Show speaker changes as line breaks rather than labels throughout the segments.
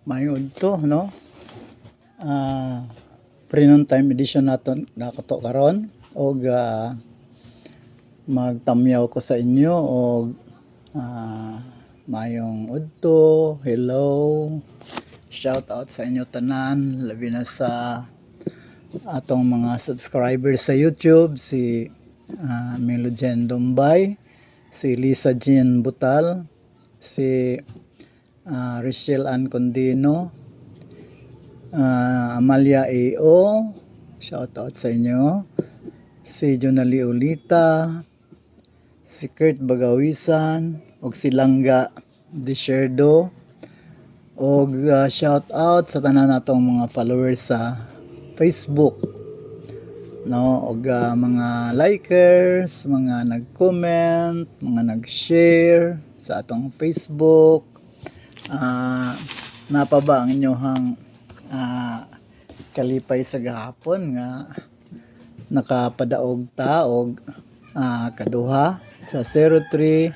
Mayod to, no? Pre-noon time edition naton nakato karon og magtamyaw ko sa inyo og mayong udto, hello, shout out sa inyo tanan, labi na sa atong mga subscribers sa YouTube, si Melogen Dombay, si Lisa Jean Butal, si Richelle Ann Condino, Amalia A.O., shout out sa inyo, si Jonali Ulita, si Kurt Bagawisan, og si Langga Desherdo, og shout out sa tanan natong mga followers sa Facebook, no, og mga likers, mga nag-comment, mga nag-share sa atong Facebook. Napa ba ang inyohang kalipay sa gahapon nga nakapadaog ta og kaduha sa 03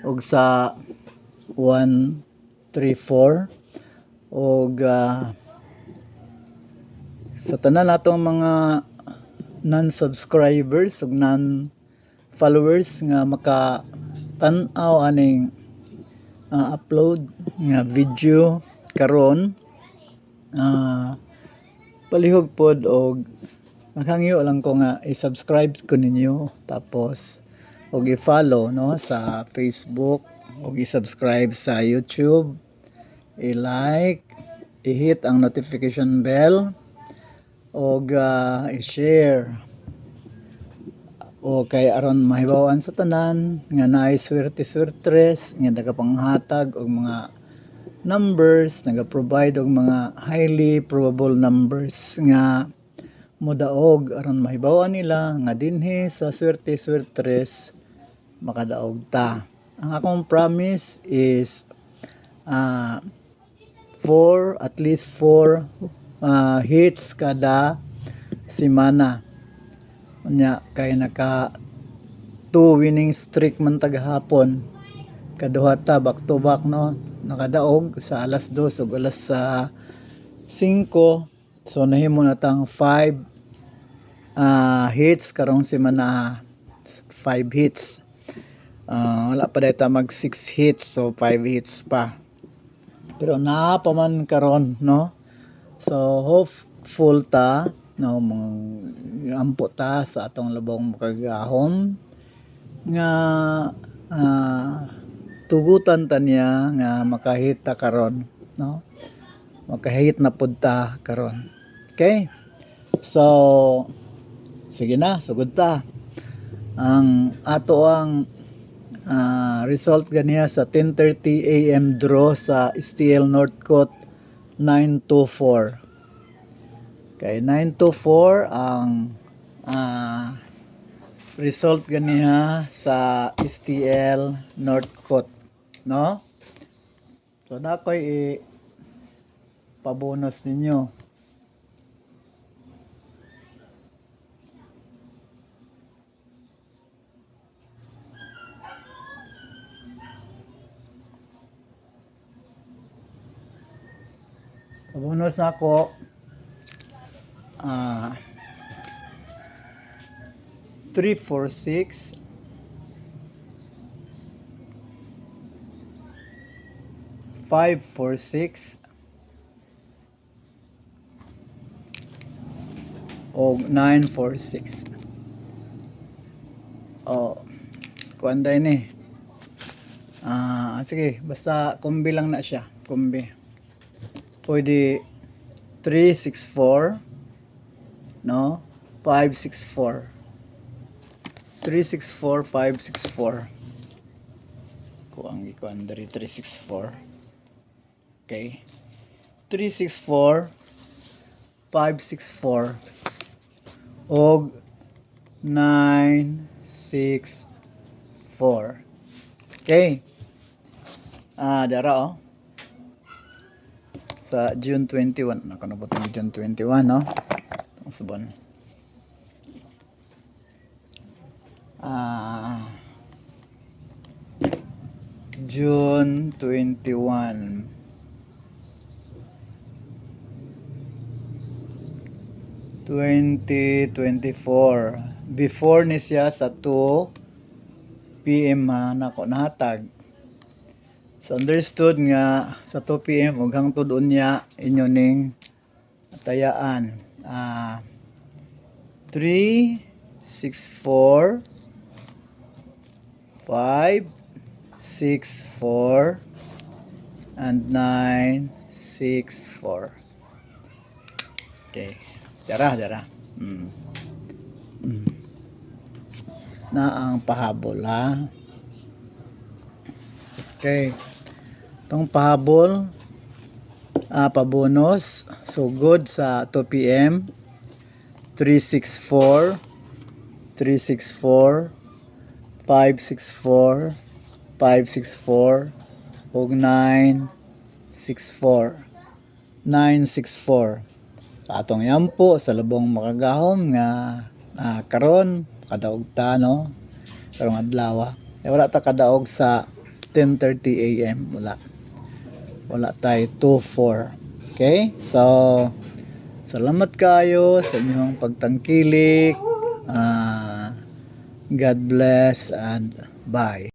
og sa 134 og sa tanan natong mga non-subscribers ug non-followers nga makatan-aw aning upload nga video karon, palihog pod og naghangyo lang ko nga i-subscribe ko ninyo, tapos og i-follow, no, sa Facebook, og i-subscribe sa YouTube, i-like, i-hit ang notification bell, og i-share, o kay aron mahibaw-an sa tanan nga naay swerte-swertres nga nagapanghatag og mga numbers, naga-provide og mga highly probable numbers nga modaog aron mahibaw-an nila nga dinhi sa swerte-swertres makadaog ta. Ang akong promise is at least 4 hits kada semana. Unya kay naka 2 winning streak man tagahapon. Kaduha ta back to back, no. Nakadaog sa alas 2 ug alas 5. So nahimo na tang 5 hits karong semana, 5 hits. Wala pa dayta mag 6 hits, so 5 hits pa. Pero naa pa man karon, no. So hopeful ta, no, ampo ta sa atong labong makagahom nga tugutan ta niya nga makahit ta karon, no. Makahit na pud ta karon. Okay? So sige na, sugod ta. Ang ato ang result ganiya sa 10:30 AM draw sa STL Northcote 924. Kay 924 ang result ganiya sa STL Northcote, no? So nakoy pabonus ninyo. Pabonus na ako 346 546 o 946. Kuanday ni. Sige, basta kumbi lang na siya, kumbi. Pwede 364, no? 564. 364, 564. Kuang ikuan dari 364. Okay. 364, 564 og 964. Okay. Dara sa June 21. Nakanabot ng June 21, no? Ang subon. June 21. 2024. Before ni siya sa 2 PM nako nahatag. So understood nga sa 2 PM ug hangtod unya inyo ning tayaan. 3 6 4 5 6 4 and 9 6 4. Okay. Dara. Na ang pahabol ha. Okay. Itong pahabol pabonus. So good sa 2 PM. 364 364 564 564 ug 964 964. Sa atong yampo sa lubong makagahom nga karon kadaog ta no karong adlaw. Wala ta kadaog sa 10:30 AM wala tay 24. Okay? So salamat kayo sa inyong pagtangkilik. God bless and bye.